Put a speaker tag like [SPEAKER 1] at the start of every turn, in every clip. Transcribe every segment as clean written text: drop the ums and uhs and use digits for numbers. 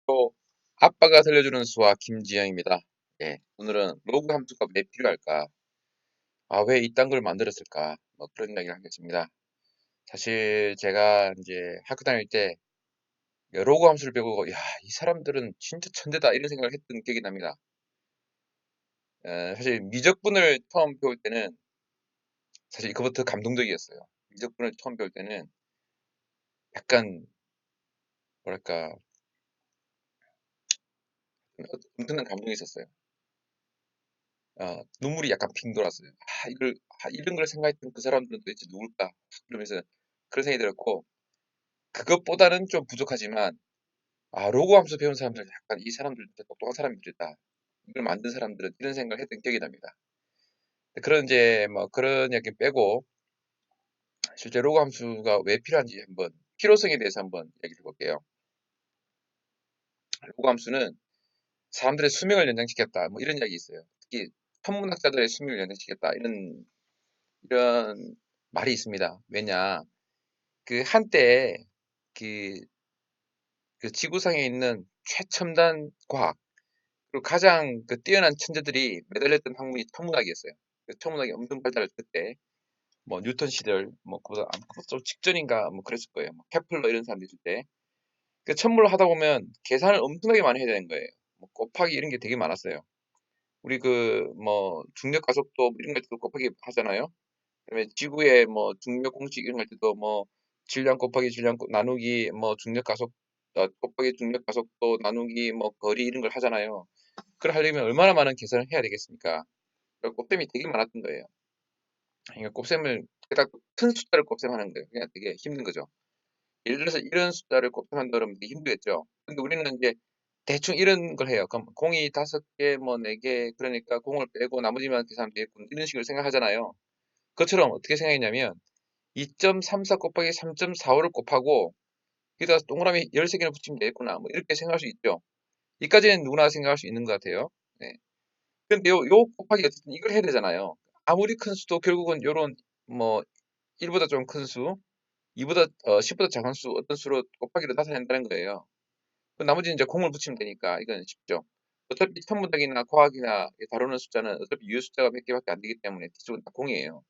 [SPEAKER 1] 안녕하세요. 아빠가 들려주는 수학 김지영입니다. 예, 오늘은 로그 함수가 왜 필요할까? 왜 이딴 걸 만들었을까? 뭐 그런 이야기를 하겠습니다. 사실 제가 이제 학교 다닐 때 로그 함수를 배우고, 이 사람들은 진짜 천재다 이런 생각을 했던 기억이 납니다. 사실 미적분을 처음 배울 때는 사실 그것부터 감동적이었어요. 미적분을 처음 배울 때는 약간 뭐랄까 엄청난 감동이 있었어요. 눈물이 약간 핑 돌았어요. 이런 걸 생각했던 그 사람들은 도대체 누굴까? 그러면서 그런 생각이 들었고, 그것보다는 좀 부족하지만, 로고 함수 배운 사람들, 약간 이 사람들 진짜 똑똑한 사람들이다. 이걸 만든 사람들은 이런 생각을 했던 기억이 납니다. 그런 이제 뭐 그런 얘기 빼고, 실제 로고 함수가 왜 필요한지 한번, 필요성에 대해서 한번 얘기해 볼게요. 로고 함수는 사람들의 수명을 연장시켰다. 뭐 이런 이야기 있어요. 특히 천문학자들의 수명을 연장시켰다. 이런 말이 있습니다. 왜냐? 그 한때 그, 그 지구상에 있는 최첨단 과학 그리고 가장 그 뛰어난 천재들이 매달렸던 학문이 천문학이었어요. 그 천문학이 엄청 발달할 때 뭐 뉴턴 시절 뭐 그보다 좀 직전인가 뭐 그랬을 거예요. 뭐 케플러 이런 사람들 있을 때 그 천문을 하다 보면 계산을 엄청나게 많이 해야 되는 거예요. 뭐 곱하기 이런 게 되게 많았어요. 우리 그 뭐 중력 가속도 이런 걸 때도 곱하기 하잖아요. 그다음에 지구의 뭐 중력 공식 이런 거 할 때도 뭐 질량 곱하기 나누기 뭐 중력 가속 곱하기 중력 가속도 나누기 뭐 거리 이런 걸 하잖아요. 그걸 하려면 얼마나 많은 계산을 해야 되겠습니까? 그 곱셈이 되게 많았던 거예요. 그러니까 곱셈을 게다가 큰 숫자를 곱셈하는 거예요. 그냥 되게 힘든 거죠. 예를 들어서 이런 숫자를 곱셈한다 그러면 되게 힘들겠죠. 근데 우리는 이제 대충 이런 걸 해요. 그럼 공이 5개, 뭐 4개, 그러니까 공을 빼고 나머지만 계산하면 되겠군. 이런 식으로 생각하잖아요. 그것처럼 어떻게 생각했냐면 2.34 곱하기 3.45를 곱하고 여기다 동그라미 13개를 붙이면 되겠구나. 뭐 이렇게 생각할 수 있죠. 이까지는 누구나 생각할 수 있는 것 같아요. 네. 근데 요 곱하기 어쨌든 이걸 해야 되잖아요. 아무리 큰 수도 결국은 요런 뭐 1보다 좀 큰 수, 2보다 10보다 작은 수 어떤 수로 곱하기를 나타낸다는 거예요. 그 나머지는 이제 공을 붙이면 되니까 이건 쉽죠. 어차피 천문학이나 과학이나 다루는 숫자는 어차피 유효 숫자가 몇 개밖에 안 되기 때문에 뒤쪽은 다 공이에요.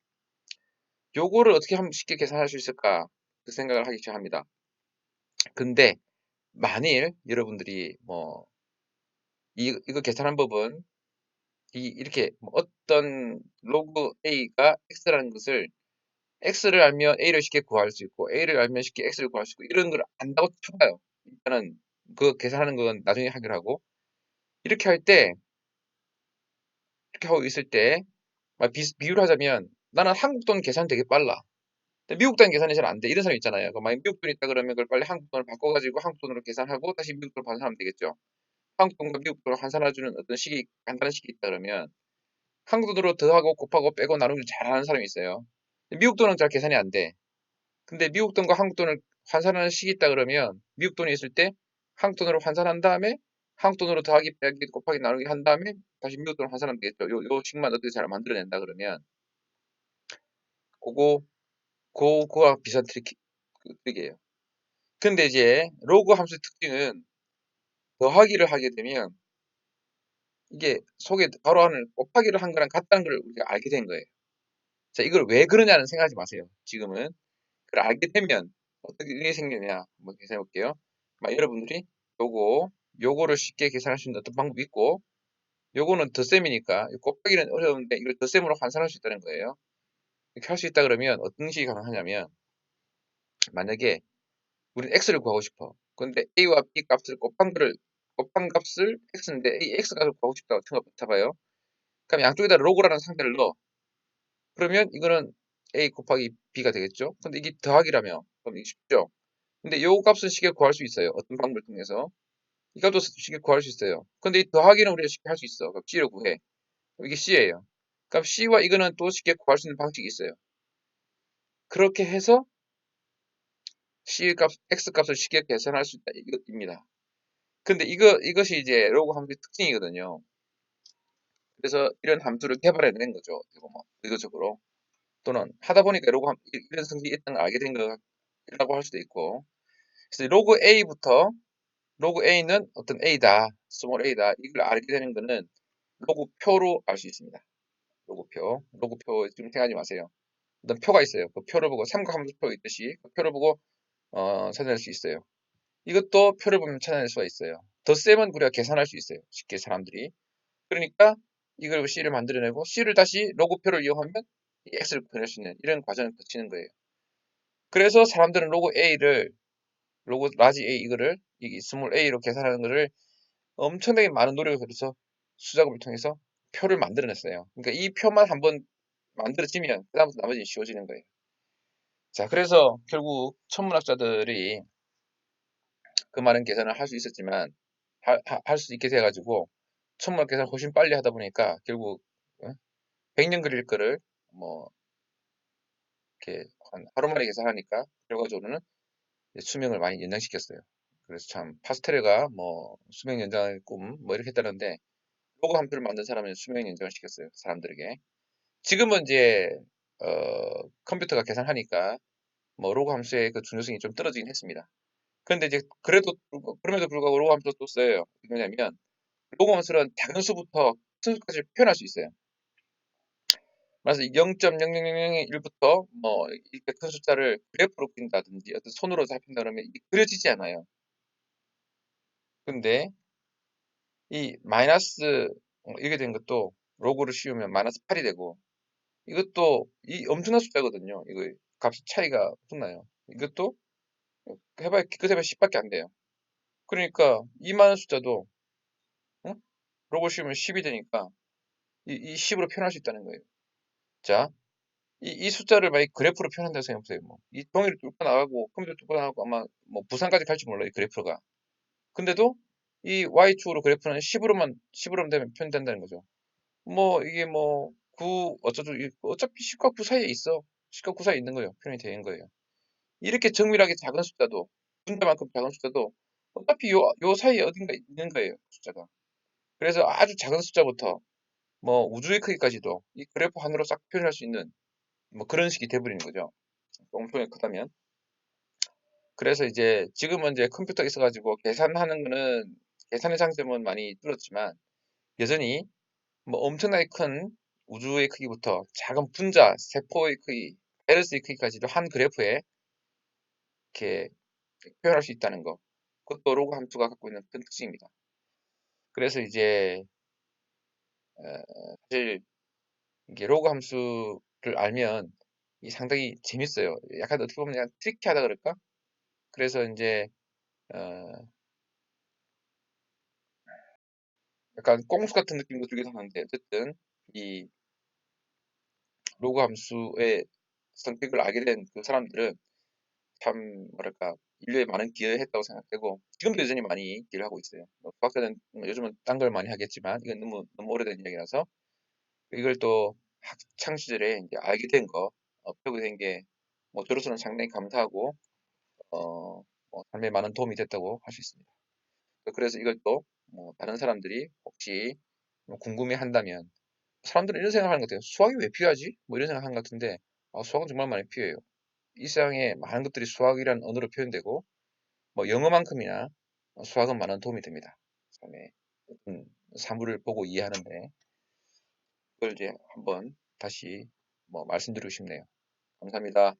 [SPEAKER 1] 요거를 어떻게 하면 쉽게 계산할 수 있을까? 그 생각을 하기 시작합니다. 근데 만일 여러분들이 뭐 이거 계산한 법은 이렇게 뭐 어떤 로그 a가 x라는 것을 x를 알면 a를 쉽게 구할 수 있고 a를 알면 쉽게 x를 구할 수 있고 이런 걸 안다고 쳐봐요. 일단은 그 계산하는 건 나중에 하기로 하고 이렇게 할 때 이렇게 하고 있을 때 비유를 하자면 나는 한국 돈 계산 되게 빨라. 근데 미국 돈 계산이 잘 안 돼. 이런 사람 있잖아요. 만약 미국 돈 있다 그러면 그걸 빨리 한국 돈을 바꿔가지고 한국 돈으로 계산하고 다시 미국 돈을 환산하면 되겠죠. 한국 돈과 미국 돈을 환산해주는 어떤 식이 간단한 식이 있다 그러면 한국 돈으로 더하고 곱하고 빼고 나누기를 잘하는 사람이 있어요. 미국 돈은 잘 계산이 안 돼. 근데 미국 돈과 한국 돈을 환산하는 식이 있다 그러면 미국 돈이 있을 때 한국 돈으로 환산한 다음에 한국 돈으로 더하기 빼기 곱하기 나누기 한 다음에 다시 미국 돈으로 환산하면 되겠죠. 요 식만 어떻게 잘 만들어낸다 그러면 그거 그거와 비슷한 트릭이에요. 근데 이제 로그 함수의 특징은 더하기를 하게 되면 이게 속에 바로 하는 곱하기를 한 거랑 같다는 걸 우리가 알게 된 거예요. 자, 이걸 왜 그러냐는 생각하지 마세요. 지금은. 그걸 알게 되면 어떻게 일이 생기냐 한번 계산해 볼게요. 여러분들이 요거를 쉽게 계산할 수 있는 어떤 방법이 있고 요거는 덧셈이니까 곱하기는 어려운데 이걸 덧셈으로 환산할 수 있다는 거예요. 이렇게 할 수 있다 그러면 어떤 식이 가능하냐면 만약에 우리는 x를 구하고 싶어. 근데 a와 b 값을 곱한 값을 x인데 a x 값을 구하고 싶다고 쳐봐요. 그럼 양쪽에다 로그라는 상태를 넣어. 그러면 이거는 a 곱하기 b가 되겠죠. 근데 이게 더하기라며 그럼 이게 쉽죠. 근데 요 값은 쉽게 구할 수 있어요. 어떤 방법을 통해서. 이 값도 쉽게 구할 수 있어요. 근데 이 더하기는 우리가 쉽게 할 수 있어. 그럼 c를 구해. 그럼 이게 c예요. 그럼 c와 이거는 또 쉽게 구할 수 있는 방식이 있어요. 그렇게 해서 c 값, x 값을 쉽게 계산할 수 있다. 이것입니다. 근데 이것이 이제 로그 함수의 특징이거든요. 그래서 이런 함수를 개발해낸 거죠. 그리고 뭐 의도적으로 또는 하다 보니까 이런 성질이 있다는 걸 알게 된 거라고 할 수도 있고. 그래서 로그 a부터 로그 A는 어떤 A다, 스몰 A다. 이걸 알게 되는 거는 로그표로 알 수 있습니다. 로그표 지금 생각하지 마세요. 어떤 표가 있어요. 그 표를 보고 삼각함수표 있듯이 그 표를 보고 찾아낼 수 있어요. 이것도 표를 보면 찾아낼 수가 있어요. 덧셈은 우리가 계산할 수 있어요. 쉽게 사람들이. 그러니까 이걸 C를 만들어내고 C를 다시 로그표를 이용하면 X를 구현할 수 있는 이런 과정을 거치는 거예요. 그래서 사람들은 로그 라지 A 이거를 이 스몰 A로 계산하는 거를 엄청나게 많은 노력을 거쳐서 수작업을 통해서 표를 만들어냈어요. 그러니까 이 표만 한번 만들어지면 그다음부터 나머지는 쉬워지는 거예요. 자, 그래서 결국 천문학자들이 그 많은 계산을 할 수 있었지만 할 수 있게 돼가지고 천문학 계산을 훨씬 빨리 하다 보니까 결국 100년 그릴 거를 뭐 이렇게 한 하루 만에 계산하니까 결과적으로는 수명을 많이 연장시켰어요. 그래서 참 파스텔가 뭐 수명 연장의 꿈 뭐 이렇게 했다는데 로고 한 표를 만든 사람은 수명 연장을 시켰어요. 사람들에게. 지금은 이제 컴퓨터가 계산하니까 뭐 로고 함수의 그 중요성이 좀 떨어지긴 했습니다. 그런데 이제 그럼에도 불구하고 로고 함수도 또 써요. 왜냐면 로고 함수는 작은 수부터 큰 수까지 표현할 수 있어요. 그래서 0.0001부터 뭐 이렇게 큰 숫자를 그래프로 그린다든지 어떤 손으로 잡힌다 그러면 이게 그려지지 않아요. 근데 이 마이너스 이렇게 된 것도 로그를 씌우면 마이너스 8이 되고 이것도 이 엄청난 숫자거든요. 이거 값 차이가 엄청나요. 이것도 해봐야 기껏 해봐야 10밖에 안 돼요. 그러니까 이만한 숫자도 어? 로그 씌우면 10이 되니까 이 10으로 표현할 수 있다는 거예요. 자, 이 숫자를 만약 그래프로 표현한다고 생각해보세요. 뭐. 이 종이를 뚫고 나가고 컴퓨터 뚫고 나가고 아마 뭐 부산까지 갈지 몰라요. 이 그래프가. 근데도 이 Y축으로 그래프는 10으로만 되면 표현된다는 거죠. 뭐 이게 뭐 9 어쩌죠 어차피 10과 9 사이에 있어. 10과 9 사이에 있는 거예요. 표현이 되는 거예요. 이렇게 정밀하게 작은 숫자도 분자만큼 작은 숫자도 어차피 요 사이에 어딘가 있는 거예요. 숫자가. 그래서 아주 작은 숫자부터 뭐 우주의 크기까지도 이 그래프 하나로 싹 표현할 수 있는 뭐 그런 식이 돼버리는 거죠. 엄청나게 크다면. 그래서 이제 지금은 이제 컴퓨터가 있어가지고 계산하는 거는 계산의 장점은 많이 줄었지만 여전히 뭐 엄청나게 큰 우주의 크기부터 작은 분자, 세포의 크기, 바이러스의 크기까지도 한 그래프에 이렇게 표현할 수 있다는 거. 그것도 로그 함수가 갖고 있는 큰 특징입니다. 그래서 이제 사실 이게 로그 함수를 알면 이 상당히 재밌어요. 약간 어떻게 보면 약간 트리키하다 그럴까? 그래서 이제 어, 약간 꼼수 같은 느낌도 들기도 하는데 어쨌든 이 로그 함수의 성격을 알게 된 그 사람들은 참 뭐랄까 인류에 많은 기여를 했다고 생각되고 지금도 여전히 많이 기여를 하고 있어요. 뭐 과학자는 뭐 요즘은 딴 걸 많이 하겠지만 이건 너무 오래된 이야기라서 이걸 또 학창 시절에 이제 알게 된 거, 배우게 된 게 뭐 저로서는 상당히 감사하고 뭐 삶에 많은 도움이 됐다고 할 수 있습니다. 그래서 이걸 또 뭐 다른 사람들이 혹시 뭐 궁금해한다면 사람들은 이런 생각하는 것 같아요. 수학이 왜 필요하지? 뭐 이런 생각하는 것 같은데 수학은 정말 많이 필요해요. 이 세상에 많은 것들이 수학이라는 언어로 표현되고 뭐 영어만큼이나 수학은 많은 도움이 됩니다. 삶에 사물을 보고 이해하는데 그걸 이제 한번 다시 뭐 말씀드리고 싶네요. 감사합니다.